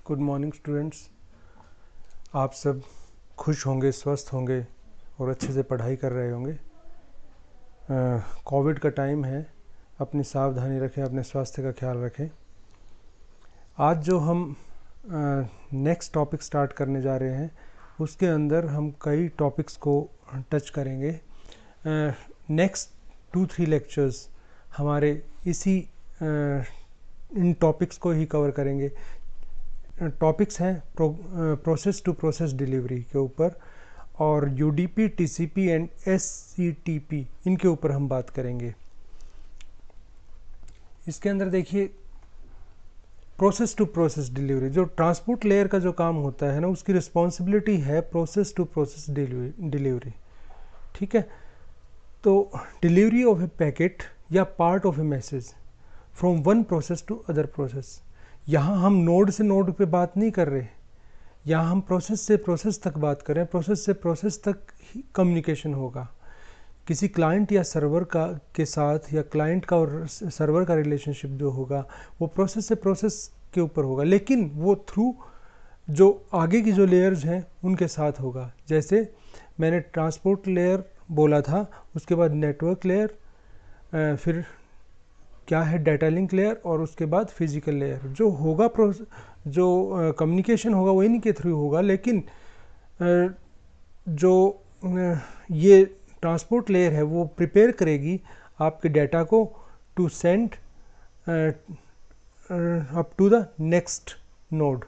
Good morning students. आप सब खुश होंगे, स्वस्थ होंगे और अच्छे से पढ़ाई कर रहे होंगे। कोविड का टाइम है, अपनी सावधानी रखें, अपने स्वास्थ्य का ख्याल रखें। आज जो हम नेक्स्ट टॉपिक स्टार्ट करने जा रहे हैं उसके अंदर हम कई टॉपिक्स को टच करेंगे। नेक्स्ट 2-3 लेक्चर्स हमारे इसी इन टॉपिक्स को ही कवर करेंगे। टॉपिक्स हैं प्रोसेस टू प्रोसेस डिलीवरी के ऊपर और यूडीपी, टीसीपी एंड एससीटीपी, इनके ऊपर हम बात करेंगे। इसके अंदर देखिए, प्रोसेस टू प्रोसेस डिलीवरी, जो ट्रांसपोर्ट लेयर का जो काम होता है ना, उसकी रिस्पॉन्सिबिलिटी है प्रोसेस टू प्रोसेस डिलीवरी। ठीक है, तो डिलीवरी ऑफ ए पैकेट या part of a message from one process to other process. यहाँ हम नोड से नोड पे बात नहीं कर रहे, यहाँ हम प्रोसेस से प्रोसेस तक बात कर रहे हैं। प्रोसेस से प्रोसेस तक ही कम्युनिकेशन होगा किसी क्लाइंट या सर्वर का के साथ, या क्लाइंट का और सर्वर का रिलेशनशिप जो होगा वो प्रोसेस से प्रोसेस के ऊपर होगा, लेकिन वो थ्रू जो आगे की जो लेयर्स हैं उनके साथ होगा। जैसे मैंने ट्रांसपोर्ट लेयर बोला था, उसके बाद नेटवर्क लेयर, फिर क्या है डाटा लिंक लेयर, और उसके बाद फिजिकल लेयर। जो होगा जो कम्युनिकेशन होगा वो इन्हीं के थ्रू होगा, लेकिन जो ये ट्रांसपोर्ट लेयर है वो प्रिपेयर करेगी आपके डाटा को to send up to the next node,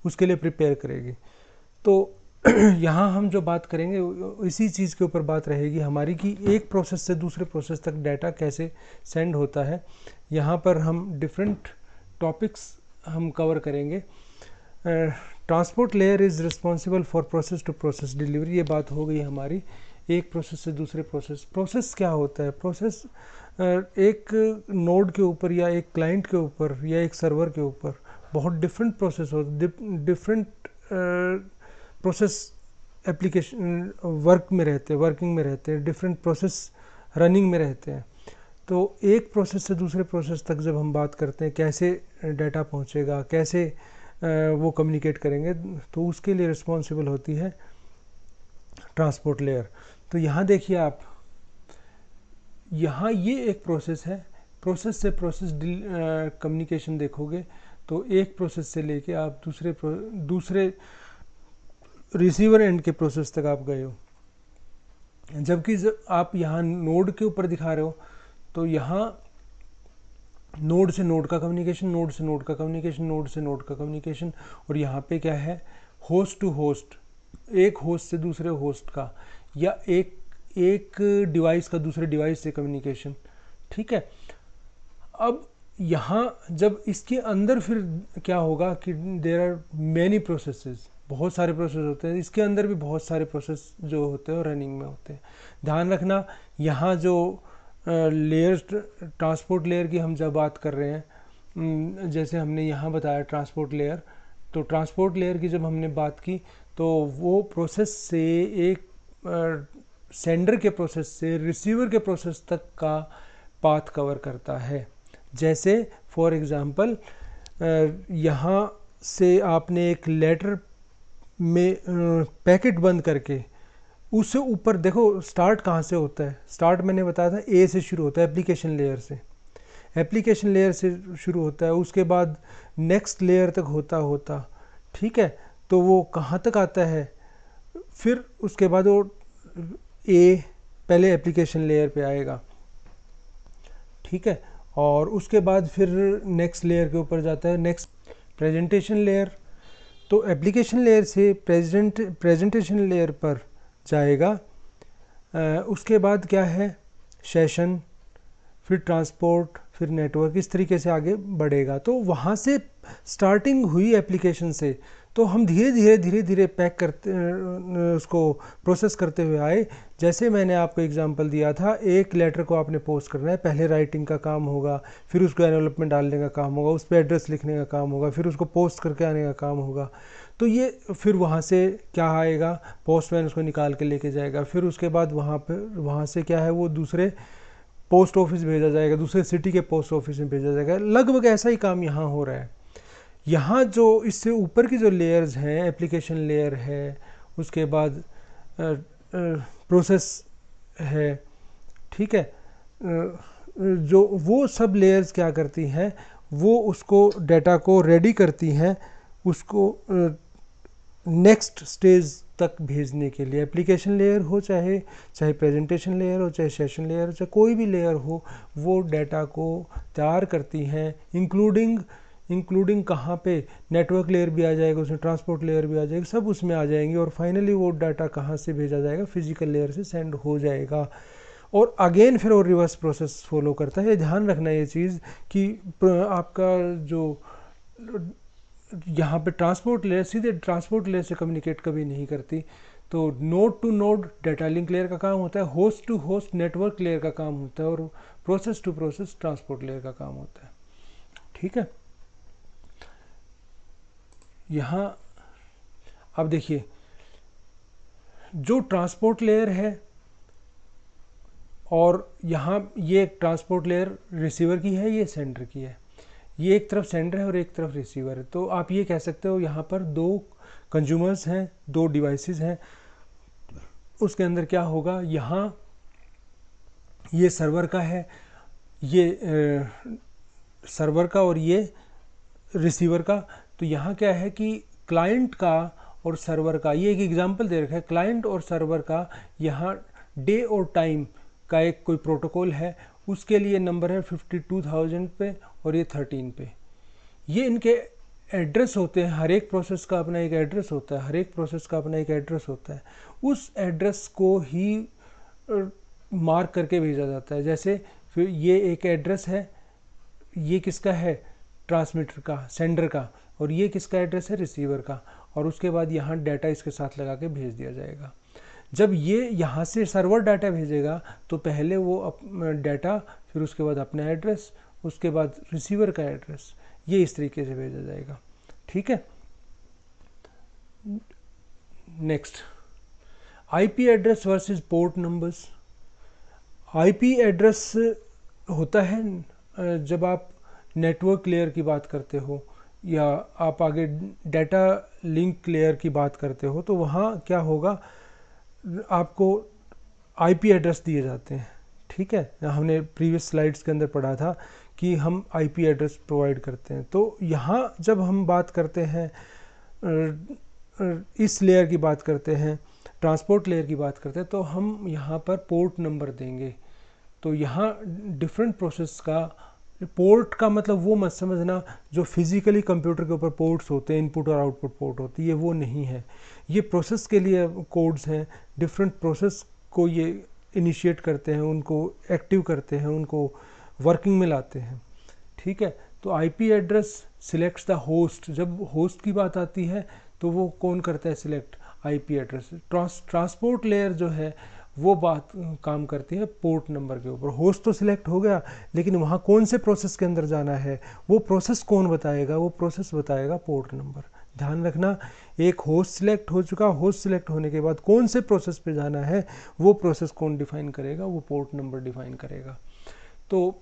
उसके लिए प्रिपेयर करेगी। तो यहाँ हम जो बात करेंगे इसी चीज़ के ऊपर बात रहेगी हमारी, कि एक प्रोसेस से दूसरे प्रोसेस तक डाटा कैसे सेंड होता है। यहाँ पर हम डिफरेंट टॉपिक्स हम कवर करेंगे। Transport layer is responsible for process to process delivery, ये बात हो गई हमारी। एक प्रोसेस से दूसरे प्रोसेस क्या होता है? प्रोसेस एक नोड के ऊपर या एक क्लाइंट के ऊपर या एक सर्वर के ऊपर बहुत डिफरेंट प्रोसेस होते, डिफरेंट प्रोसेस एप्लीकेशन वर्किंग में रहते हैं, डिफरेंट प्रोसेस रनिंग में रहते हैं। तो एक प्रोसेस से दूसरे प्रोसेस तक जब हम बात करते हैं कैसे डाटा पहुंचेगा, कैसे वो कम्युनिकेट करेंगे, तो उसके लिए रिस्पॉन्सिबल होती है ट्रांसपोर्ट लेयर। तो यहाँ देखिए आप, यहाँ ये एक प्रोसेस है। प्रोसेस से प्रोसेस कम्युनिकेशन देखोगे तो एक प्रोसेस से लेके आप दूसरे रिसीवर एंड के प्रोसेस तक आप गए हो। जबकि जब आप यहाँ नोड के ऊपर दिखा रहे हो तो यहाँ नोड से नोड का कम्युनिकेशन, नोड से नोड का कम्युनिकेशन, नोड से नोड का कम्युनिकेशन, और यहाँ पे क्या है, होस्ट टू होस्ट, एक होस्ट से दूसरे होस्ट का, या एक डिवाइस का दूसरे डिवाइस से कम्युनिकेशन। ठीक है, अब यहाँ जब इसके अंदर फिर क्या होगा कि देयर आर मैनी प्रोसेसेस, बहुत सारे प्रोसेस होते हैं। इसके अंदर भी बहुत सारे प्रोसेस जो होते हैं रनिंग में होते हैं। ध्यान रखना, यहाँ जो लेयर्स, ट्रांसपोर्ट लेयर की हम जब बात कर रहे हैं, जैसे हमने यहाँ बताया ट्रांसपोर्ट लेयर, तो ट्रांसपोर्ट लेयर की जब हमने बात की तो वो प्रोसेस से एक सेंडर के प्रोसेस से रिसीवर के प्रोसेस तक का पाथ कवर करता है। जैसे फॉर एग्जांपल, यहाँ से आपने एक लेटर में पैकेट बंद करके उससे ऊपर देखो, स्टार्ट कहाँ से होता है? स्टार्ट मैंने बताया था ए से शुरू होता है, एप्लीकेशन लेयर से। एप्लीकेशन लेयर से शुरू होता है, उसके बाद नेक्स्ट लेयर तक होता। ठीक है, तो वो कहाँ तक आता है? फिर उसके बाद वो ए पहले एप्लीकेशन लेयर पे आएगा। ठीक है, और उसके बाद फिर नेक्स्ट लेयर के ऊपर जाता है, नेक्स्ट प्रेजेंटेशन लेयर। तो एप्लीकेशन लेयर से प्रेजेंटेशन लेयर पर जाएगा। उसके बाद क्या है, सेशन, फिर ट्रांसपोर्ट, फिर नेटवर्क, इस तरीके से आगे बढ़ेगा। तो वहाँ से स्टार्टिंग हुई एप्लीकेशन से, तो हम धीरे धीरे पैक करते, उसको प्रोसेस करते हुए आए। जैसे मैंने आपको एग्जांपल दिया था, एक लेटर को आपने पोस्ट करना है, पहले राइटिंग का काम होगा, फिर उसको एनवेलप में डालने का काम होगा, उस पर एड्रेस लिखने का काम होगा, फिर उसको पोस्ट करके आने का काम होगा। तो ये फिर वहाँ से क्या आएगा, पोस्टमैन उसको निकाल के लेके जाएगा। फिर उसके बाद वहाँ से क्या है, वो दूसरे पोस्ट ऑफिस भेजा जाएगा, दूसरे सिटी के पोस्ट ऑफिस में भेजा जाएगा। लगभग ऐसा ही काम यहाँ हो रहा है। यहाँ जो इससे ऊपर की जो लेयर्स हैं, एप्लीकेशन लेयर है, उसके बाद प्रोसेस है, ठीक है, जो वो सब लेयर्स क्या करती हैं, वो उसको डाटा को रेडी करती हैं उसको नेक्स्ट स्टेज तक भेजने के लिए। एप्लीकेशन लेयर हो, चाहे प्रेजेंटेशन लेयर हो, चाहे सेशन लेयर हो, चाहे कोई भी लेयर हो, वो डाटा को तैयार करती हैं, इंक्लूडिंग कहाँ पे, नेटवर्क लेयर भी आ जाएगा उसमें, ट्रांसपोर्ट लेयर भी आ जाएगी, सब उसमें आ जाएंगी, और फाइनली वो डाटा कहाँ से भेजा जाएगा, फिजिकल लेयर से सेंड हो जाएगा। और अगेन फिर वो रिवर्स प्रोसेस फॉलो करता है। ध्यान रखना ये चीज़ कि आपका जो यहाँ पे ट्रांसपोर्ट लेयर सीधे ट्रांसपोर्ट लेयर से कम्युनिकेट कभी नहीं करती। तो node to node data link layer का काम होता है, host to host network layer का काम होता है, और process to process transport layer का काम होता है। ठीक है, यहाँ अब देखिए, जो ट्रांसपोर्ट लेयर है, और यहाँ ये ट्रांसपोर्ट लेयर रिसीवर की है, ये सेंडर की है, ये एक तरफ सेंडर है और एक तरफ रिसीवर है। तो आप ये कह सकते हो यहाँ पर दो कंज्यूमर्स हैं, दो डिवाइसेस हैं। उसके अंदर क्या होगा, यहाँ ये सर्वर का है, ये सर्वर का, और ये रिसीवर का। तो यहाँ क्या है कि क्लाइंट का और सर्वर का, ये एक एग्जांपल दे रखा है, क्लाइंट और सर्वर का यहाँ डे और टाइम का एक कोई प्रोटोकॉल है, उसके लिए नंबर है 52,000 पे और ये 13 पे। ये इनके एड्रेस होते हैं, हर एक प्रोसेस का अपना एक एड्रेस होता है, हर एक प्रोसेस का अपना एक एड्रेस होता है। उस एड्रेस को ही मार्क करके भेजा जाता है। जैसे फिर ये एक एड्रेस है, ये किसका है, ट्रांसमीटर का, सेंडर का, और ये किसका एड्रेस है, रिसीवर का, और उसके बाद यहाँ डाटा इसके साथ लगा के भेज दिया जाएगा। जब ये यहाँ से सर्वर डाटा भेजेगा तो पहले वो डाटा, फिर उसके बाद अपना एड्रेस, उसके बाद रिसीवर का एड्रेस, ये इस तरीके से भेजा जाएगा। ठीक है, next, IP address versus port numbers. IP address होता है जब आप नेटवर्क लेयर की बात करते हो, या आप आगे डाटा लिंक लेयर की बात करते हो, तो वहाँ क्या होगा, आपको आईपी एड्रेस दिए जाते हैं। ठीक है, हमने प्रीवियस स्लाइड्स के अंदर पढ़ा था कि हम आईपी एड्रेस प्रोवाइड करते हैं। तो यहाँ जब हम बात करते हैं, इस लेयर की बात करते हैं, ट्रांसपोर्ट लेयर की बात करते हैं, तो हम यहाँ पर पोर्ट नंबर देंगे। तो यहाँ डिफरेंट प्रोसेस का, पोर्ट का मतलब वो मत समझना जो फिजिकली कंप्यूटर के ऊपर पोर्ट्स होते हैं, इनपुट और आउटपुट पोर्ट होती है, वो नहीं है। ये प्रोसेस के लिए कोड्स हैं, डिफरेंट प्रोसेस को ये इनिशिएट करते हैं, उनको एक्टिव करते हैं, उनको वर्किंग में लाते हैं। ठीक है, तो IP address selects the host. जब होस्ट की बात आती है तो वो कौन करता है, select IP address. Transport layer जो है वो बात काम करती है पोर्ट नंबर के ऊपर। होस्ट तो सिलेक्ट हो गया, लेकिन वहाँ कौन से प्रोसेस के अंदर जाना है, वो प्रोसेस कौन बताएगा, वो प्रोसेस बताएगा पोर्ट नंबर। ध्यान रखना, एक होस्ट सिलेक्ट हो चुका, होस्ट सिलेक्ट होने के बाद कौन से प्रोसेस पे जाना है, वो प्रोसेस कौन डिफाइन करेगा, वो पोर्ट नंबर डिफाइन करेगा। तो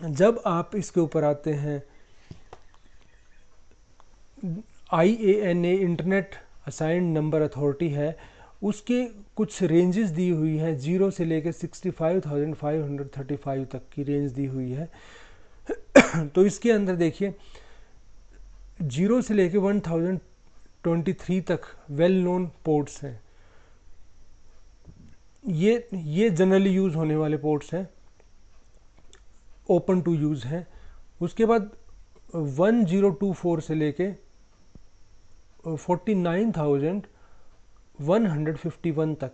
जब आप इसके ऊपर आते हैं, IANA internet assigned number authority है, उसके कुछ रेंजेस दी हुई है, 0 से लेकर 65,535 तक की रेंज दी हुई है। तो इसके अंदर देखिए, 0 से लेकर 1023 तक वेल नोन पोर्ट्स हैं। ये जनरली यूज होने वाले पोर्ट्स हैं, ओपन टू यूज हैं। उसके बाद 1024 से लेके 49,151 तक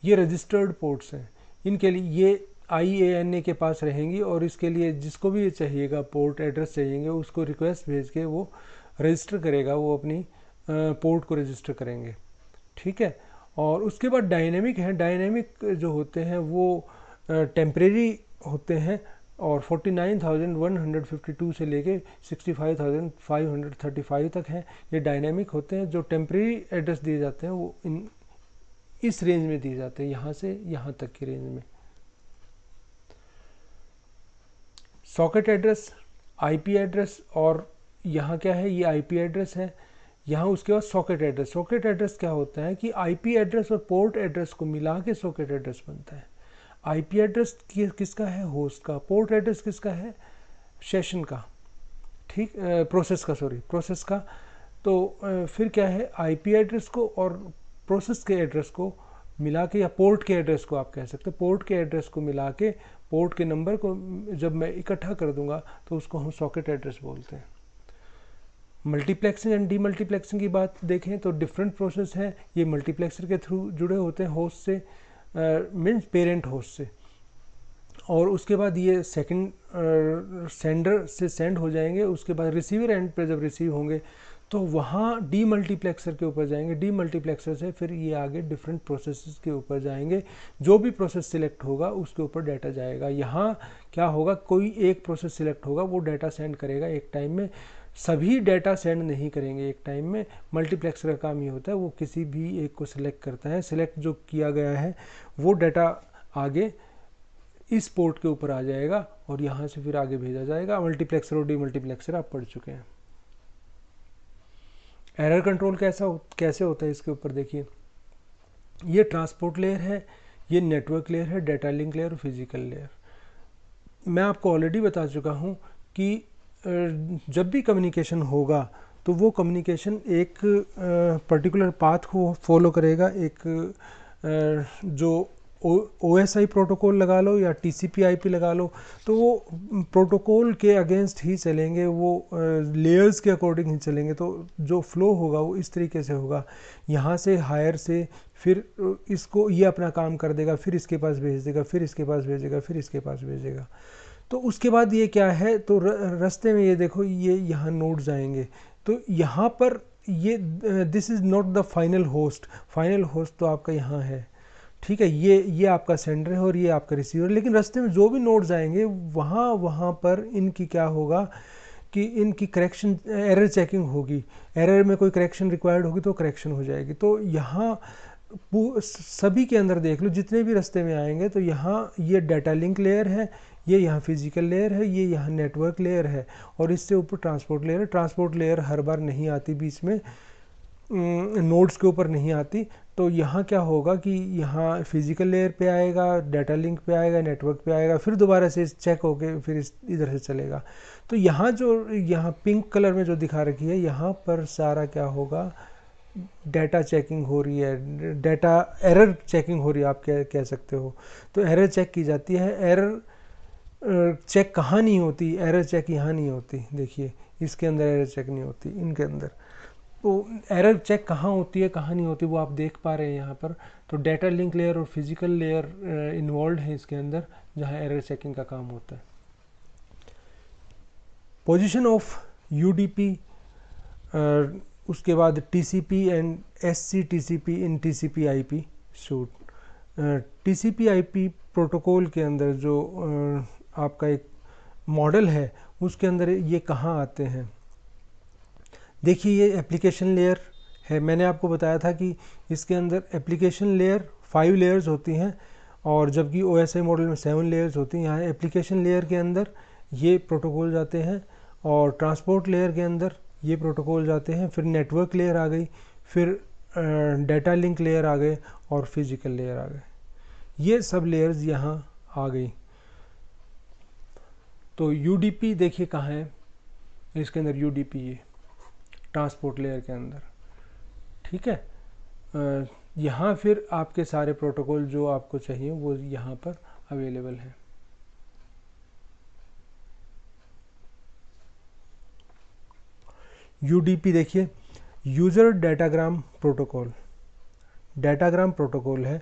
ये रजिस्टर्ड पोर्ट्स हैं। इनके लिए ये IANA के पास रहेंगी, और इसके लिए जिसको भी ये चाहिएगा, पोर्ट एड्रेस चाहिएंगे, उसको रिक्वेस्ट भेज के वो रजिस्टर करेगा, वो अपनी पोर्ट को रजिस्टर करेंगे। ठीक है, और उसके बाद डायनेमिक है। डायनेमिक जो होते हैं वो टेम्परेरी होते हैं, और 49,152 से लेके 65,535 तक हैं, ये डायनेमिक होते हैं। जो टेम्परेरी एड्रेस दिए जाते हैं वो इस रेंज में दिए जाते हैं, यहाँ से यहाँ तक की रेंज में। सॉकेट एड्रेस, आईपी एड्रेस और यहाँ क्या है, ये आईपी एड्रेस है, यहाँ उसके बाद सॉकेट एड्रेस। सॉकेट एड्रेस क्या होता है कि आईपी एड्रेस और पोर्ट एड्रेस को मिला के सॉकेट एड्रेस बनता है। आईपी एड्रेस किसका है, होस्ट का। पोर्ट एड्रेस किसका है, सेशन का, ठीक, प्रोसेस का, सॉरी प्रोसेस का। तो फिर क्या है, आईपी एड्रेस को और प्रोसेस के एड्रेस को मिला के, या पोर्ट के एड्रेस को आप कह सकते हैं, पोर्ट के एड्रेस को मिला के पोर्ट के नंबर को जब मैं इकट्ठा कर दूंगा तो उसको हम सॉकेट एड्रेस बोलते हैं। मल्टीप्लेक्सिंग एंड डीमल्टीप्लेक्सिंग की बात देखें तो डिफरेंट प्रोसेस हैं, ये मल्टीप्लेक्सर के थ्रू जुड़े होते हैं होस्ट से, मीन्स पेरेंट होस्ट से, और उसके बाद ये सेकंड सेंडर से सेंड हो जाएंगे। उसके बाद रिसीवर एंड पे जब रिसीव होंगे तो वहाँ डीमल्टीप्लेक्सर के ऊपर जाएंगे, डीमल्टीप्लेक्सर से फिर ये आगे डिफरेंट प्रोसेसेस के ऊपर जाएंगे। जो भी प्रोसेस सिलेक्ट होगा उसके ऊपर डाटा जाएगा। यहाँ क्या होगा, कोई एक प्रोसेस सिलेक्ट होगा, वो डाटा सेंड करेगा एक टाइम में, सभी डाटा सेंड नहीं करेंगे एक टाइम में। मल्टीप्लेक्सर का काम ये होता है, वो किसी भी एक को सिलेक्ट करता है, सिलेक्ट जो किया गया है वो डाटा आगे इस पोर्ट के ऊपर आ जाएगा और यहाँ से फिर आगे भेजा जाएगा। मल्टीप्लेक्सर और डीमल्टीप्लेक्सर आप पढ़ चुके हैं। एरर कंट्रोल कैसे होता है इसके ऊपर देखिए, ये ट्रांसपोर्ट लेयर है, ये नेटवर्क लेयर है, डाटा लिंक लेयर और फिजिकल लेयर। मैं आपको ऑलरेडी बता चुका हूँ कि जब भी कम्युनिकेशन होगा तो वो कम्युनिकेशन एक पर्टिकुलर पाथ को फॉलो करेगा। एक जो OSI प्रोटोकॉल लगा लो या TCP/IP लगा लो, तो वो प्रोटोकॉल के अगेंस्ट ही चलेंगे, वो लेयर्स के अकॉर्डिंग ही चलेंगे। तो जो फ्लो होगा वो इस तरीके से होगा, यहाँ से हायर से फिर इसको ये अपना काम कर देगा, फिर इसके पास भेज देगा, फिर इसके पास भेजेगा, फिर इसके पास भेजेगा। तो उसके बाद ये क्या है, तो रास्ते में ये देखो, ये यहाँ नोड्स आएंगे। तो यहाँ पर ये this is not the final host, final host तो आपका यहाँ है, ठीक है, ये आपका सेंडर है और ये आपका रिसीवर। लेकिन रास्ते में जो भी नोड्स आएंगे वहाँ पर इनकी क्या होगा कि इनकी करेक्शन, एरर चेकिंग होगी। एरर में कोई करेक्शन रिक्वायर्ड होगी तो करेक्शन हो जाएगी। तो यहाँ सभी के अंदर देख लो, जितने भी रास्ते में आएंगे, तो यहाँ ये डाटा लिंक लेयर है, ये यहाँ फिजिकल लेयर है, ये यहाँ नेटवर्क लेयर है, और इससे ऊपर ट्रांसपोर्ट लेयर है। ट्रांसपोर्ट लेयर हर बार नहीं आती, बीच में नोड्स के ऊपर नहीं आती। तो यहाँ क्या होगा कि यहाँ फिजिकल लेयर पे आएगा, डाटा लिंक पे आएगा, नेटवर्क पे आएगा, फिर दोबारा से चेक होके फिर इधर से चलेगा। तो यहाँ यहाँ पिंक कलर में जो दिखा रखी है, यहाँ पर सारा क्या होगा, डाटा चेकिंग हो रही है, डाटा एरर चेकिंग हो रही है, आप कह सकते हो। तो एरर चेक की जाती है। एरर चेक कहाँ नहीं होती, एरर चेक यहाँ नहीं होती, देखिए इसके अंदर एरर चेक नहीं होती, इनके अंदर। तो एरर चेक कहाँ होती है, कहाँ नहीं होती, वो आप देख पा रहे हैं यहाँ पर। तो डाटा लिंक लेयर और फिजिकल लेयर इन्वॉल्व है इसके अंदर, जहाँ एरर चेकिंग का काम होता है। पोजीशन ऑफ UDP, उसके बाद TCP and SCTCP in TCP/IP suit. TCP/IP protocol के अंदर जो आपका एक मॉडल है, उसके अंदर ये कहाँ आते हैं। देखिए ये एप्लीकेशन लेयर है, मैंने आपको बताया था कि इसके अंदर एप्लीकेशन लेयर 5 लेयर्स होती हैं, और जबकि OSI मॉडल में 7 लेयर्स होती हैं। यहाँ एप्लीकेशन लेयर के अंदर ये प्रोटोकॉल जाते हैं, और ट्रांसपोर्ट लेयर के अंदर ये प्रोटोकॉल जाते हैं। फिर नेटवर्क लेयर आ गई, फिर डाटा लिंक लेयर आ गए, और फिजिकल लेयर आ गए। ये सब लेयर्स यहाँ आ गई। तो UDP देखिए कहाँ है, इसके अंदर UDP ये ट्रांसपोर्ट लेयर के अंदर, ठीक है। यहाँ फिर आपके सारे प्रोटोकॉल जो आपको चाहिए वो यहाँ पर अवेलेबल है। UDP देखिए, user datagram protocol, datagram protocol है।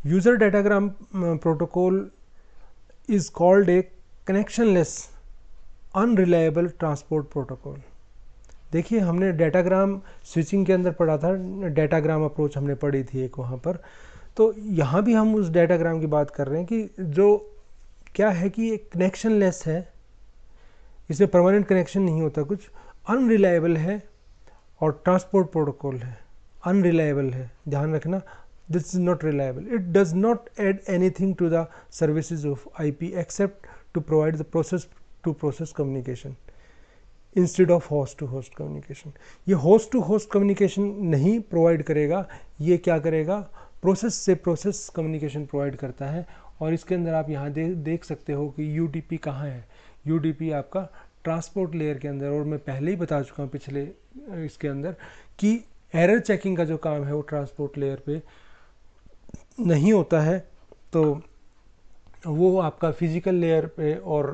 User datagram protocol is called a connectionless unreliable transport protocol. देखिए हमने डाटाग्राम स्विचिंग के अंदर पढ़ा था, डाटाग्राम अप्रोच हमने पढ़ी थी एक वहाँ पर। तो यहाँ भी हम उस डाटाग्राम की बात कर रहे हैं कि जो क्या है कि ये कनेक्शनलेस है, इसमें परमानेंट कनेक्शन नहीं होता कुछ, अनरिलायबल है, और ट्रांसपोर्ट प्रोटोकॉल है, अनरिलायबल है, ध्यान रखना, this is not reliable. It does not add anything to the services of IP except to provide the process to process communication. Instead of host to host communication. ये host to host communication नहीं provide करेगा, ये क्या करेगा, process से process communication provide करता है। और इसके अंदर आप यहाँ देख सकते हो कि यूडीपी कहाँ है। यूडीपी आपका ट्रांसपोर्ट लेयर के अंदर, और मैं पहले ही बता चुका हूँ पिछले इसके अंदर कि एरर चेकिंग का जो काम है वो ट्रांसपोर्ट लेयर पे नहीं होता है, तो वो आपका फिजिकल लेयर पे और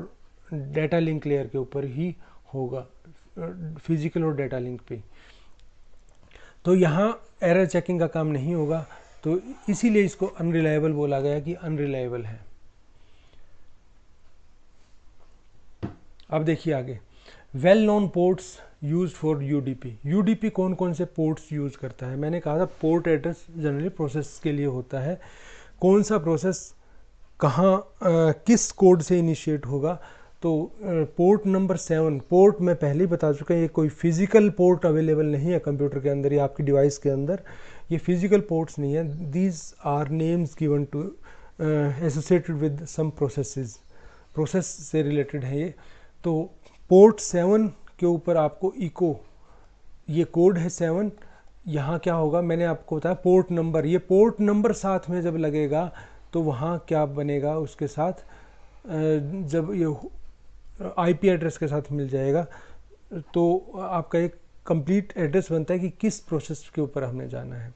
डेटा लिंक लेयर के ऊपर ही होगा, फिजिकल और डेटा लिंक पे। तो यहाँ एरर चेकिंग का काम नहीं होगा, तो इसीलिए इसको अनरिलायबल बोला गया कि अनरिलायबल है। अब देखिए आगे, well known ports use for UDP. UDP कौन कौन से पोर्ट्स यूज करता है? मैंने कहा था पोर्ट एड्रेस जनरली प्रोसेस के लिए होता है। कौन सा प्रोसेस कहाँ किस कोड से इनिशिएट होगा, तो पोर्ट नंबर 7, पोर्ट मैं पहले ही बता चुका हूँ, ये कोई फिजिकल पोर्ट अवेलेबल नहीं है कंप्यूटर के अंदर या आपकी डिवाइस के अंदर, ये फिजिकल पोर्ट्स नहीं है। These are names given to associated with some processes, process से रिलेटेड है ये। तो पोर्ट 7 के ऊपर आपको इको, ये कोड है 7, यहाँ क्या होगा मैंने आपको बताया पोर्ट नंबर, ये पोर्ट नंबर साथ में जब लगेगा तो वहाँ क्या बनेगा उसके साथ, जब ये आईपी एड्रेस के साथ मिल जाएगा तो आपका एक कंप्लीट एड्रेस बनता है कि किस प्रोसेस के ऊपर हमने जाना है,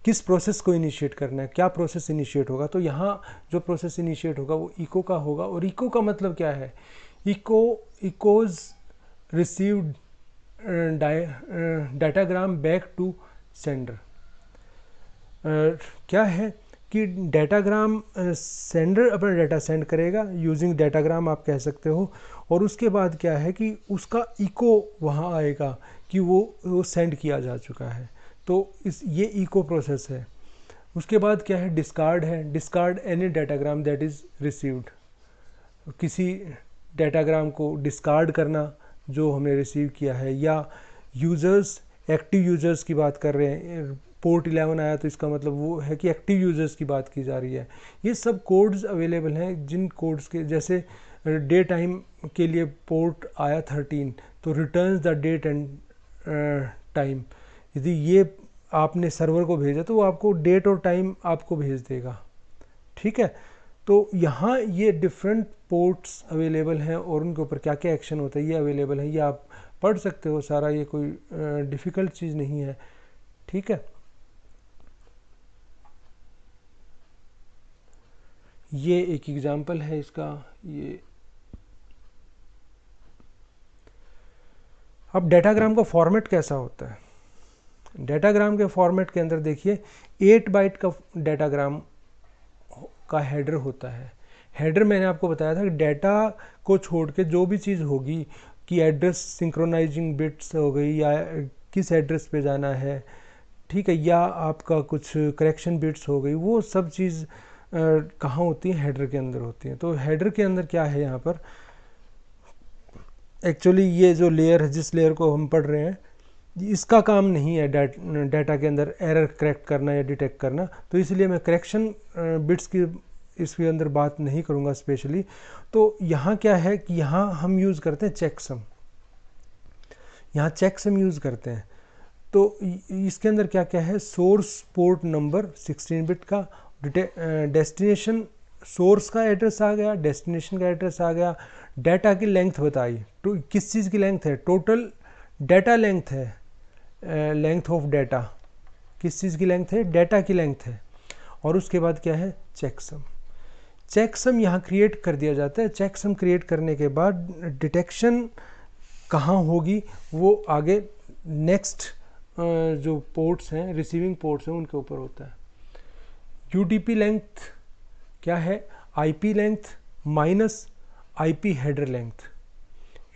किस प्रोसेस को इनिशिएट करना है, क्या प्रोसेस इनिशिएट होगा। तो यहाँ जो प्रोसेस इनिशिएट होगा वो इको का होगा। और इको का मतलब क्या है, echoes received datagram back to sender. क्या है कि डाटाग्राम सेंडर अपना डाटा सेंड करेगा, यूजिंग डाटाग्राम आप कह सकते हो, और उसके बाद क्या है कि उसका इको वहाँ आएगा कि वो सेंड किया जा चुका है। तो ये इको प्रोसेस है। उसके बाद क्या है, डिस्कार्ड है, discard any datagram that is received, किसी डाटाग्राम को डिस्कार्ड करना जो हमने रिसीव किया है। या यूज़र्स, एक्टिव यूज़र्स की बात कर रहे हैं, पोर्ट 11 आया तो इसका मतलब वो है कि एक्टिव यूज़र्स की बात की जा रही है। ये सब कोड्स अवेलेबल हैं, जिन कोड्स के जैसे डे टाइम के लिए पोर्ट आया 13, तो returns the date and time. यदि ये आपने सर्वर को भेजा तो वो आपको डेट और टाइम आपको भेज देगा, ठीक है। तो यहाँ ये डिफरेंट पोर्ट्स अवेलेबल हैं और उनके ऊपर क्या क्या एक्शन होता है ये अवेलेबल है, ये आप पढ़ सकते हो सारा, ये कोई डिफ़िकल्ट चीज़ नहीं है, ठीक है। ये एक एग्जांपल है इसका। ये अब डाटाग्राम का फॉर्मेट कैसा होता है, डाटाग्राम के फॉर्मेट के अंदर देखिए 8 बाइट का डाटाग्राम का हेडर होता है। हेडर मैंने आपको बताया था कि डाटा को छोड़ के जो भी चीज़ होगी कि एड्रेस सिंक्रोनाइजिंग बिट्स हो गई या किस एड्रेस पे जाना है, ठीक है, या आपका कुछ करेक्शन बिट्स हो गई, वो सब चीज़ कहाँ होती है, हेडर के अंदर होती है। तो हेडर के अंदर क्या है, यहाँ पर एक्चुअली ये जो लेयर है, जिस लेयर को हम पढ़ रहे हैं, इसका काम नहीं है डाटा के अंदर एरर करेक्ट करना या डिटेक्ट करना, तो इसलिए मैं करेक्शन बिट्स की इसके अंदर बात नहीं करूँगा स्पेशली। तो यहाँ क्या है कि यहाँ हम यूज़ करते हैं चेकसम, यहाँ चेकसम यूज़ करते हैं। तो इसके अंदर क्या क्या है, सोर्स पोर्ट नंबर 16 बिट का, डेस्टिनेशन सोर्स का एड्रेस आ गया, डेस्टिनेशन का एड्रेस आ गया, डाटा की लेंथ बताई, तो किस चीज़ की लेंथ है, टोटल डाटा लेंथ है, लेंथ ऑफ डाटा, किस चीज़ की लेंथ है, डाटा की लेंथ है। और उसके बाद क्या है, चेकसम, चेकसम यहाँ क्रिएट कर दिया जाता है। चेकसम क्रिएट करने के बाद डिटेक्शन कहाँ होगी वो आगे नेक्स्ट जो पोर्ट्स हैं, रिसीविंग पोर्ट्स हैं, उनके ऊपर होता है। यूडीपी लेंथ क्या है, IP length minus IP header length.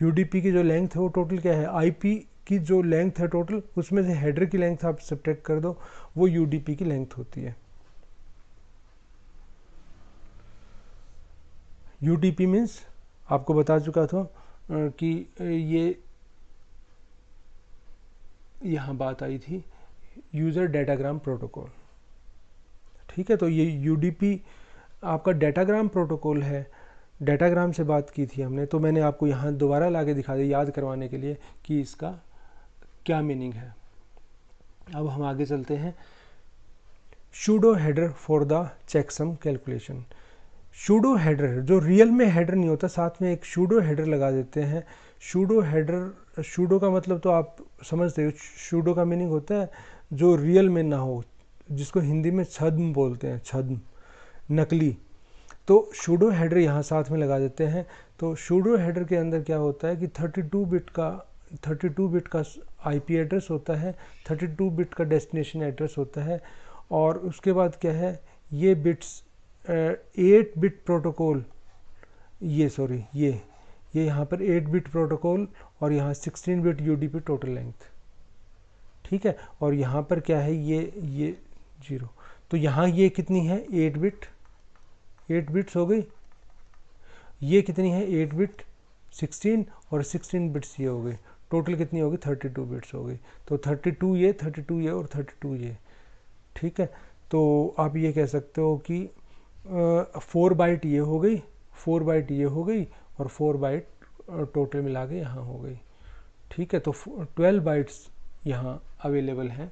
UDP की जो लेंथ है वो टोटल क्या है, आईपी की जो लेंथ है टोटल, उसमें से हेडर की लेंथ आप सब्ट्रैक्ट कर दो, वो यूडीपी की लेंथ होती है। यूडीपी मीन्स आपको बता चुका था कि ये यहाँ बात आई थी यूज़र डाटाग्राम प्रोटोकॉल, ठीक है। तो ये यूडीपी आपका डाटाग्राम प्रोटोकॉल है डाटाग्राम से बात की थी हमने, तो मैंने आपको यहाँ दोबारा ला के दिखा दिया याद करवाने के लिए कि इसका क्या मीनिंग है। अब हम आगे चलते हैं। Pseudo header for the checksum calculation. Pseudo header जो रियल में हेडर नहीं होता, साथ में एक सूडो हेडर लगा देते हैं। सूडो हेडर, सूडो का मतलब तो आप समझते हो, सूडो का मीनिंग होता है जो रियल में ना हो, जिसको हिंदी में छद्म बोलते हैं, छद्म, नकली। तो सूडो हेडर यहाँ साथ में लगा देते हैं। तो सूडो हेडर के अंदर क्या होता है कि 32 बिट का आईपी एड्रेस होता है, 32 बिट का डेस्टिनेशन एड्रेस होता है, और उसके बाद क्या है, ये बिट्स 8 बिट प्रोटोकॉल, ये यहाँ पर 8 बिट प्रोटोकॉल, और यहाँ 16 बिट यूडीपी टोटल लेंथ, ठीक है। और यहाँ पर क्या है, ये 0। तो यहाँ ये कितनी है, 8 बिट्स हो गई। ये कितनी है, 8 बिट, 16, और 16 बिट्स ये हो गई। टोटल कितनी होगी, 32 बिट्स हो गई। तो 32 ये, 32 ये और 32 ये, ठीक है। तो आप ये कह सकते हो कि 4 बाइट ये हो गई, 4 बाइट ये हो गई, और 4 बाइट टोटल मिला के यहाँ हो गई, ठीक है। तो 12 बाइट्स यहाँ अवेलेबल हैं।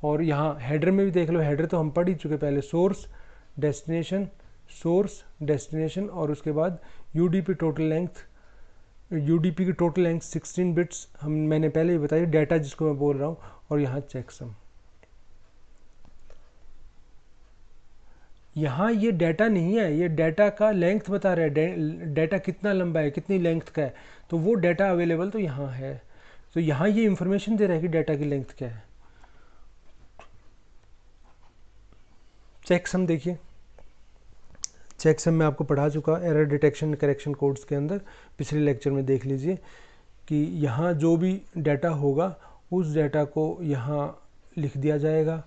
और यहाँ हेडर में भी देख लो, हेडर तो हम पढ़ ही चुके पहले, सोर्स डेस्टिनेशन, और उसके बाद यूडीपी टोटल लेंथ, यूडीपी की टोटल लेंथ 16 बिट्स मैंने पहले ही बताया, डाटा जिसको मैं बोल रहा हूँ, और यहाँ चेकसम। यहाँ ये डाटा नहीं है, ये डाटा का लेंथ बता रहा है, डाटा कितना लंबा है, कितनी लेंथ का है, तो वो डाटा अवेलेबल तो यहाँ है। तो यहाँ ये इंफॉर्मेशन दे रहा है कि डाटा की लेंथ क्या है। चेकसम देखिए, चेकसम में आपको पढ़ा चुका, एरर डिटेक्शन करेक्शन कोड्स के अंदर, पिछले लेक्चर में देख लीजिए कि यहाँ जो भी डाटा होगा उस डाटा को यहाँ लिख दिया जाएगा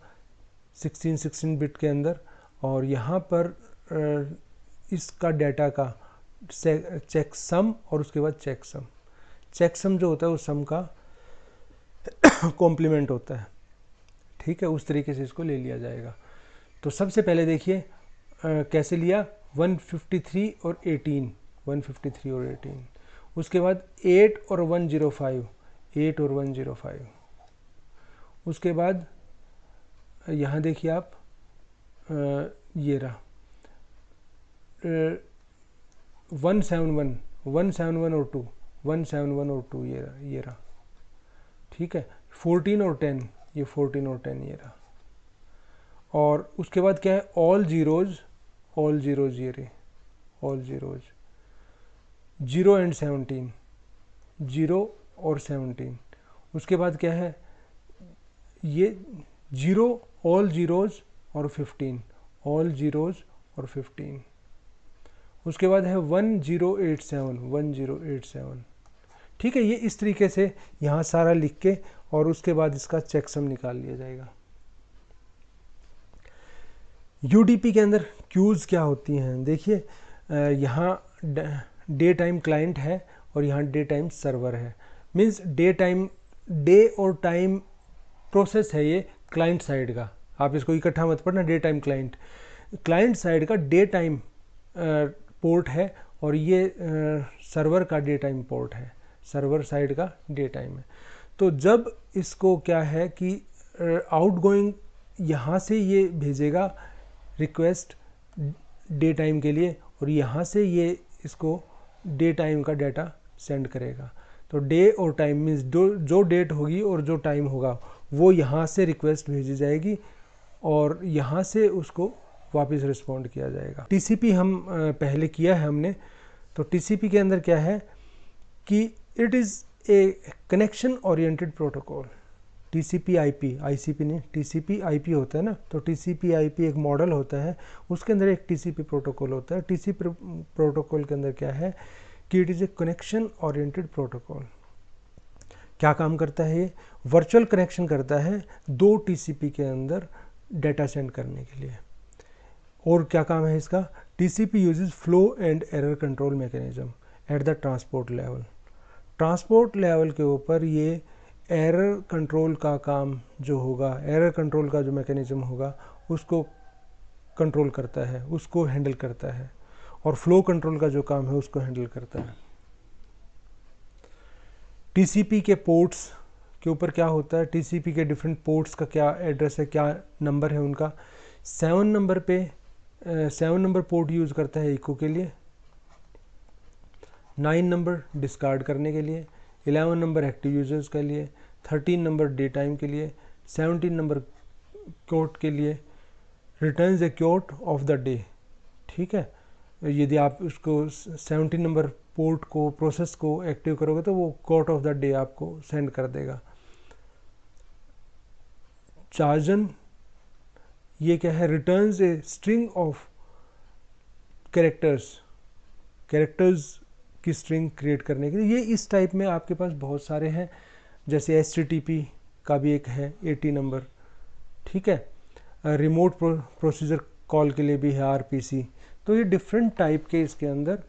16 बिट के अंदर, और यहाँ पर इसका डाटा का चेकसम, और उसके बाद चेकसम जो होता है उस सम का कॉम्प्लीमेंट होता है, ठीक है। उस तरीके से इसको ले लिया जाएगा। तो सबसे पहले देखिए कैसे लिया, 153 और 18, 153 और 18, उसके बाद 8 और 105, 8 और 105, उसके बाद यहाँ देखिए आप ये रहा 171, 171 और 2, 171 और 2, ये रहा, ठीक है। 14 और 10, ये 14 और 10 ये रहा। और उसके बाद क्या है, ऑल जीरोज ये रहे, ऑल जीरोज, 0 एंड 17, 0 और 17। उसके बाद क्या है, ये 0, ऑल जीरोज और 15, ऑल जीरोज और 15। उसके बाद है 1087, 1087, ठीक है। ये इस तरीके से यहाँ सारा लिख के, और उसके बाद इसका चेकसम निकाल लिया जाएगा। यूडीपी के अंदर क्यूज़ क्या होती हैं, देखिए यहाँ डे टाइम क्लाइंट है, और यहाँ डे टाइम सर्वर है। मीन्स डे और टाइम प्रोसेस है ये क्लाइंट साइड का, आप इसको इकट्ठा मत पढ़ना। डे टाइम क्लाइंट साइड का डे टाइम पोर्ट है, और ये सर्वर का डे टाइम पोर्ट है, सर्वर साइड का डे टाइम है। तो जब इसको क्या है कि आउटगोइंग यहाँ से ये भेजेगा रिक्वेस्ट डे टाइम के लिए, और यहाँ से ये इसको डे टाइम का डाटा सेंड करेगा। तो डे और टाइम मीन्स जो डेट होगी और जो टाइम होगा वो यहाँ से रिक्वेस्ट भेजी जाएगी, और यहाँ से उसको वापस रिस्पॉन्ड किया जाएगा। टीसीपी हम पहले किया है हमने। तो टीसीपी के अंदर क्या है कि it is a connection oriented protocol. TCP IP, ICP नहीं, टीसीपी आईपी होता है ना। तो टीसीपी आईपी एक मॉडल होता है, उसके अंदर एक टीसीपी प्रोटोकॉल होता है। टीसीपी प्रोटोकॉल के अंदर क्या है कि it is a connection oriented protocol. क्या काम करता है ये, वर्चुअल कनेक्शन करता है दो टीसीपी के अंदर डाटा सेंड करने के लिए। और क्या काम है इसका, TCP uses flow and error control mechanism at the transport level. Transport level के ऊपर ये एरर कंट्रोल का काम जो होगा, एरर कंट्रोल का जो मैकेनिज्म होगा उसको कंट्रोल करता है, उसको हैंडल करता है। और फ्लो कंट्रोल का जो काम है उसको हैंडल करता है। टीसीपी के पोर्ट्स के ऊपर क्या होता है, टीसीपी के डिफरेंट पोर्ट्स का क्या एड्रेस है, क्या नंबर है उनका। 7 नंबर पे 7 नंबर पोर्ट यूज़ करता है इको के लिए, 9 नंबर डिस्कार्ड करने के लिए, 11 नंबर एक्टिव यूजर्स के लिए, 13 नंबर डे टाइम के लिए, 17 नंबर क्योट के लिए, returns A quote of the day. ठीक है, यदि आप उसको 17 नंबर पोर्ट को प्रोसेस को एक्टिव करोगे तो वो क्योट ऑफ द डे आपको सेंड कर देगा। चार्जन ये क्या है, returns a string of characters की स्ट्रिंग क्रिएट करने के लिए। ये इस टाइप में आपके पास बहुत सारे हैं, जैसे HTTP का भी एक है 80 नंबर। ठीक है, रिमोट प्रोसीजर कॉल के लिए भी है RPC। तो ये डिफरेंट टाइप के इसके अंदर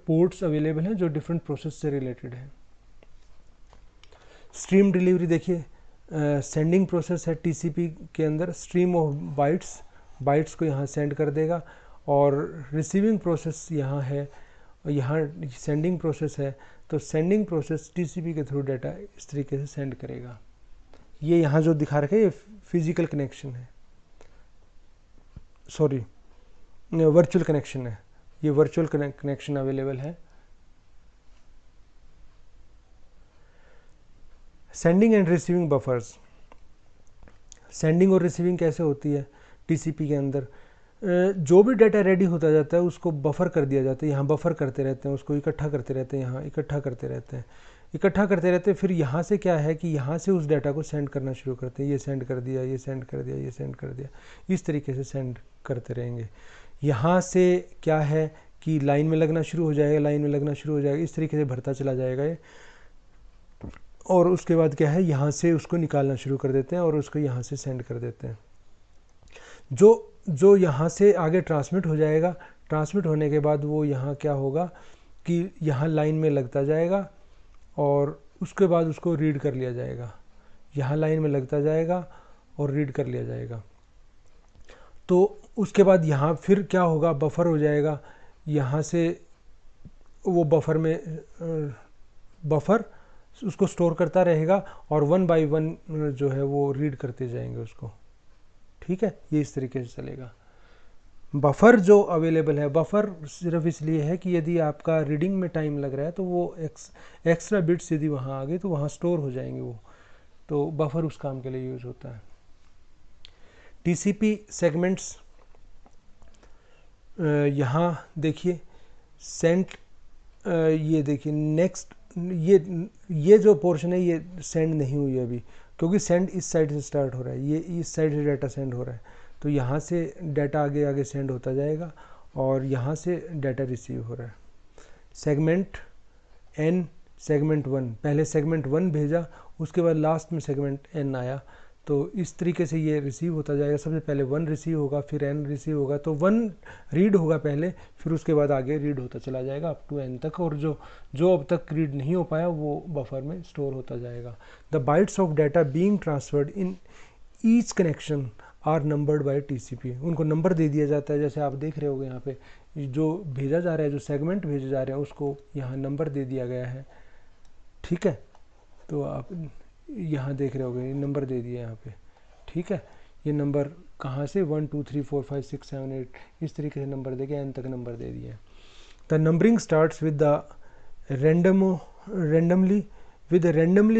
पोर्ट्स अवेलेबल हैं जो डिफरेंट प्रोसेस से रिलेटेड है। स्ट्रीम डिलीवरी देखिए, सेंडिंग प्रोसेस है TCP के अंदर, स्ट्रीम ऑफ बाइट्स को यहाँ सेंड कर देगा, और रिसीविंग प्रोसेस यहाँ है, यहाँ सेंडिंग प्रोसेस है। तो सेंडिंग प्रोसेस TCP के थ्रू डाटा इस तरीके से सेंड करेगा। ये यहाँ जो दिखा रखे ये फिजिकल कनेक्शन है, सॉरी वर्चुअल कनेक्शन है, ये वर्चुअल कनेक्शन अवेलेबल है। Sending end receiving buffers, sending और रिसीविंग कैसे होती है TCP के अंदर, जो भी डाटा रेडी होता जाता है उसको बफर कर दिया जाता है, यहाँ बफर करते रहते हैं, उसको इकट्ठा करते रहते हैं, यहाँ इकट्ठा करते रहते हैं, फिर यहाँ से क्या है कि यहाँ से उस डाटा को सेंड करना शुरू करते हैं, ये सेंड कर दिया, ये सेंड कर दिया, ये सेंड कर दिया, इस तरीके से सेंड करते रहेंगे। यहाँ से क्या है कि लाइन में लगना शुरू हो जाएगा, इस तरीके से भरता चला जाएगा ये, और उसके बाद क्या है यहाँ से उसको निकालना शुरू कर देते हैं और उसको यहाँ से सेंड कर देते हैं। जो यहाँ से आगे ट्रांसमिट हो जाएगा, ट्रांसमिट होने के बाद वो यहाँ क्या होगा कि यहाँ लाइन में लगता जाएगा और उसके बाद उसको रीड कर लिया जाएगा, यहाँ लाइन में लगता जाएगा और रीड कर लिया जाएगा। तो उसके बाद यहाँ फिर क्या होगा, बफर हो जाएगा, यहाँ से वो बफर उसको स्टोर करता रहेगा और 1 बाय 1 जो है वो रीड करते जाएंगे उसको। ठीक है, ये इस तरीके से चलेगा। बफर जो अवेलेबल है, बफर सिर्फ इसलिए है कि यदि आपका रीडिंग में टाइम लग रहा है तो वो एक्स्ट्रा बिट्स यदि वहाँ आ गए तो वहाँ स्टोर हो जाएंगे वो, तो बफर उस काम के लिए यूज़ होता है। TCP सेगमेंट्स, यहाँ देखिए सेंट, ये देखिए नेक्स्ट, ये जो पोर्शन है ये सेंड नहीं हुई है अभी, क्योंकि सेंड इस साइड से स्टार्ट हो रहा है, ये इस साइड से डाटा सेंड हो रहा है, तो यहाँ से डाटा आगे आगे सेंड होता जाएगा और यहाँ से डाटा रिसीव हो रहा है। सेगमेंट N, सेगमेंट 1, पहले सेगमेंट 1 भेजा, उसके बाद लास्ट में सेगमेंट N आया, तो इस तरीके से ये रिसीव होता जाएगा। सबसे पहले 1 रिसीव होगा, फिर N रिसीव होगा, तो 1 रीड होगा पहले, फिर उसके बाद आगे रीड होता चला जाएगा अप टू N तक, और जो अब तक रीड नहीं हो पाया वो बफर में स्टोर होता जाएगा। The bytes of data being transferred in each connection are numbered by TCP, उनको नंबर दे दिया जाता है। जैसे आप देख रहे होगे यहाँ पे जो भेजा जा रहा है, जो सेगमेंट भेजे जा रहे हैं उसको यहाँ नंबर दे दिया गया है। ठीक है, तो आप यहाँ देख रहे होगे नंबर दे दिया यहाँ पे। ठीक है, ये नंबर कहाँ से 1 2 3 4 5 6 7 8 इस तरीके से नंबर दे के N तक नंबर दे दिया है। The numbering starts with the randomly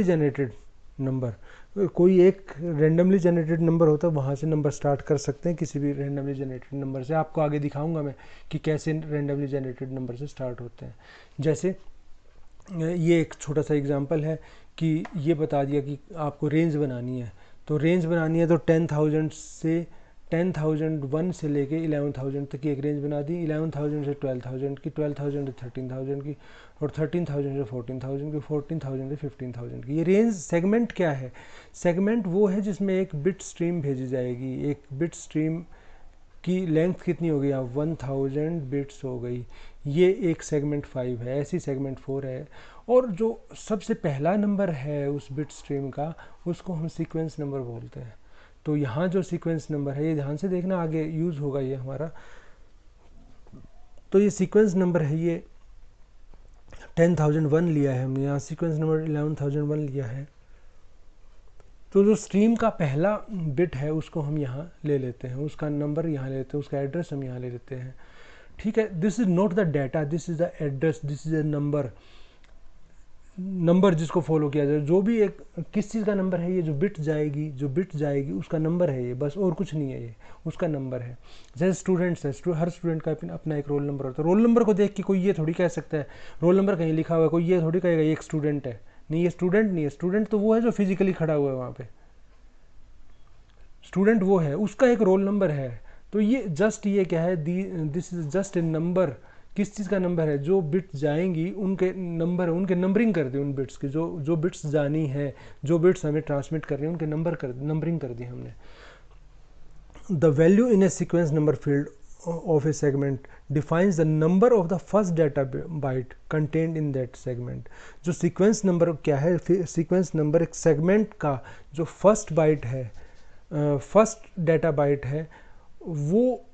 generated number, कोई एक रैंडमली जनरेटेड नंबर होता है, वहाँ से नंबर स्टार्ट कर सकते हैं किसी भी रैंडमली जनरेटेड नंबर से। आपको आगे दिखाऊंगा मैं कि कैसे रैंडमली जनरेटेड नंबर से स्टार्ट होते हैं। जैसे ये एक छोटा सा एग्जांपल है कि ये बता दिया कि आपको रेंज बनानी है, तो रेंज बनानी है तो 10,000 से 10,001 से लेके 11,000 तक की एक रेंज बना दी, 11,000 से 12,000 की, 12,000 से 13,000 की, और 13,000 से 14,000 की, 14,000 से 15,000 की। ये रेंज सेगमेंट क्या है, सेगमेंट वो है जिसमें एक बिट स्ट्रीम भेजी जाएगी। एक बिट स्ट्रीम की लेंथ कितनी हो गई, 1000 बिट्स हो गई, ये एक सेगमेंट 5 है। ऐसी सेगमेंट 4 है, और जो सबसे पहला नंबर है उस बिट स्ट्रीम का उसको हम सीक्वेंस नंबर बोलते हैं। तो यहाँ जो सीक्वेंस नंबर है ये ध्यान से देखना, आगे यूज़ होगा ये हमारा। तो ये सीक्वेंस नंबर है, ये 10,001 लिया है हमने, यहाँ सीक्वेंस नंबर 11,001 लिया है। तो जो स्ट्रीम का पहला बिट है उसको हम यहाँ ले लेते हैं, उसका नंबर यहाँ ले लेते हैं, उसका एड्रेस हम यहाँ ले लेते हैं। ठीक है, this is not the data, this is the address, this is the number जिसको फॉलो किया जाए। जो भी एक किस चीज़ का नंबर है, ये जो बिट जाएगी उसका नंबर है ये, बस और कुछ नहीं है, ये उसका नंबर है। जैसे स्टूडेंट्स है, हर स्टूडेंट का अपना एक रोल नंबर होता है। रोल नंबर को देख के कोई ये थोड़ी कह सकता है, रोल नंबर कहीं लिखा हुआ है, कोई ये थोड़ी कहेगा ये एक स्टूडेंट है। नहीं, ये स्टूडेंट नहीं है, स्टूडेंट तो वो है जो फिजिकली खड़ा हुआ है वहाँ पे, स्टूडेंट वो है, उसका एक रोल नंबर है। तो ये जस्ट ये क्या है, this is just a number. किस चीज़ का नंबर है, जो बिट्स जाएंगी उनके नंबर, उनके नंबरिंग कर दी, उन बिट्स की जो बिट्स जानी है, जो बिट्स हमें ट्रांसमिट करनी है, उनके नंबरिंग कर दी हमने। The value in A sequence number field of a segment defines the number of the first data byte contained in that segment। जो सीक्वेंस नंबर क्या है, सीक्वेंस नंबर एक सेगमेंट का जो फर्स्ट बाइट है, फर्स्ट डाटा बाइट है, वो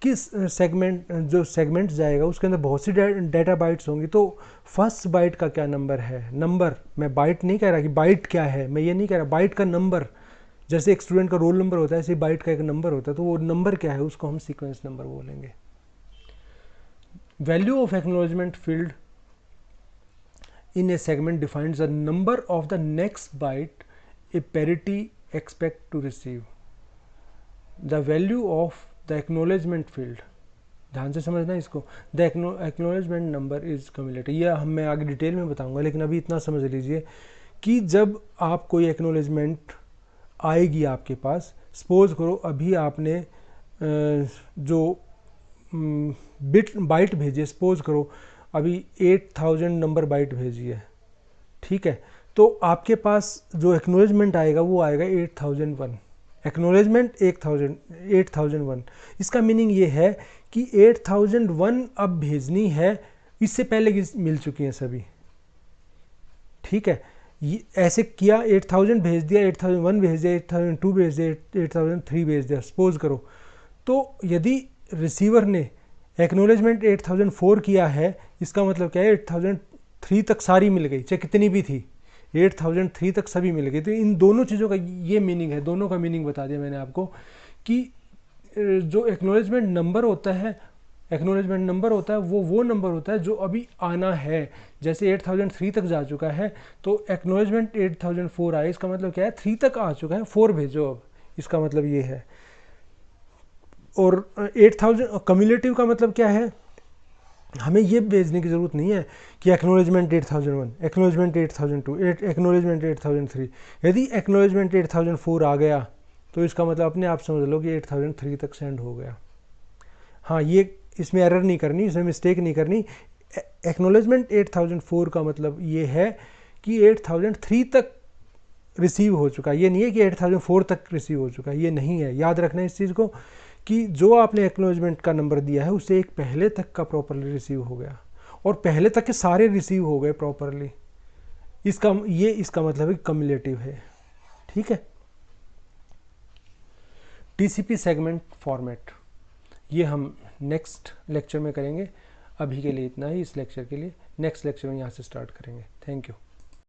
किस सेगमेंट, जो सेगमेंट जाएगा उसके अंदर बहुत सी डाटा बाइट्स होंगी। तो फर्स्ट बाइट का क्या नंबर है, नंबर, मैं बाइट नहीं कह रहा कि बाइट क्या है, मैं ये नहीं कह रहा, बाइट का नंबर, जैसे एक स्टूडेंट का रोल नंबर होता है ऐसे बाइट का एक नंबर होता है, तो वो नंबर क्या है उसको हम सीक्वेंस नंबर बोलेंगे। Value of acknowledgement field in a segment defines the number of the next byte a party expect to receive. The value of the acknowledgement field, ध्यान से समझना इसको, the acknowledgement number is cumulative. यह मैं आगे detail में बताऊंगा, लेकिन अभी इतना समझ लीजिए कि जब आप कोई एक्नॉलेजमेंट आएगी आपके पास, सपोज करो अभी आपने जो बाइट भेजी, सपोज करो अभी 8,000 नंबर बाइट भेजी है, ठीक है, तो आपके पास जो एक्नॉलेजमेंट आएगा वो आएगा 8,001, एक्नॉलेजमेंट 8,001। इसका मीनिंग ये है कि 8,001 अब भेजनी है, इससे पहले मिल चुकी हैं सभी, ठीक है। ऐसे किया, 8,000 भेज दिया, 8,001 भेज दिया, 8,002 भेज दिया, 8,003 भेज दिया, सपोज करो। तो यदि रिसीवर ने एक्नॉलेजमेंट 8,004 किया है, इसका मतलब क्या है, 8,003 तक सारी मिल गई, चाहे कितनी भी थी, 8,003 तक सभी मिल गई। तो इन दोनों चीज़ों का ये मीनिंग है, दोनों का मीनिंग बता दिया मैंने आपको कि जो एक्नॉलेजमेंट नंबर होता है, एक्नॉलेजमेंट नंबर होता है वो नंबर होता है जो अभी आना है। जैसे 8,003 तक जा चुका है तो एक्नॉलेजमेंट 8,004 आए, इसका मतलब क्या है, 3 तक आ चुका है, 4 भेजो अब, इसका मतलब ये है। और 8,000 कम्युलेटिव का मतलब क्या है, हमें ये भेजने की ज़रूरत नहीं है कि एक्नॉलेजमेंट 8,001, एक्नॉलेजमेंट 8,002, एक्नॉलेजमेंट 8,003। यदि एक्नॉलेजमेंट 8,004 आ गया तो इसका मतलब अपने आप समझ लो कि 8,003 तक सेंड हो गया। हाँ, ये इसमें एरर नहीं करनी, इसमें मिस्टेक नहीं करनी। एक्नॉलेजमेंट 8,004 का मतलब ये है कि 8,003 तक रिसीव हो चुका है, ये नहीं है कि 8,004 तक रिसीव हो चुका है, ये नहीं है। याद रखना इस चीज़ को कि जो आपने एक्नॉलेजमेंट का नंबर दिया है उससे एक पहले तक का प्रॉपरली रिसीव हो गया और पहले तक के सारे रिसीव हो गए प्रॉपरली, इसका मतलब है कम्युलेटिव है, ठीक है। टीसीपी सेगमेंट फॉर्मेट ये हम नेक्स्ट लेक्चर में करेंगे, अभी के लिए इतना ही इस लेक्चर के लिए। नेक्स्ट लेक्चर में यहाँ से स्टार्ट करेंगे। Thank you.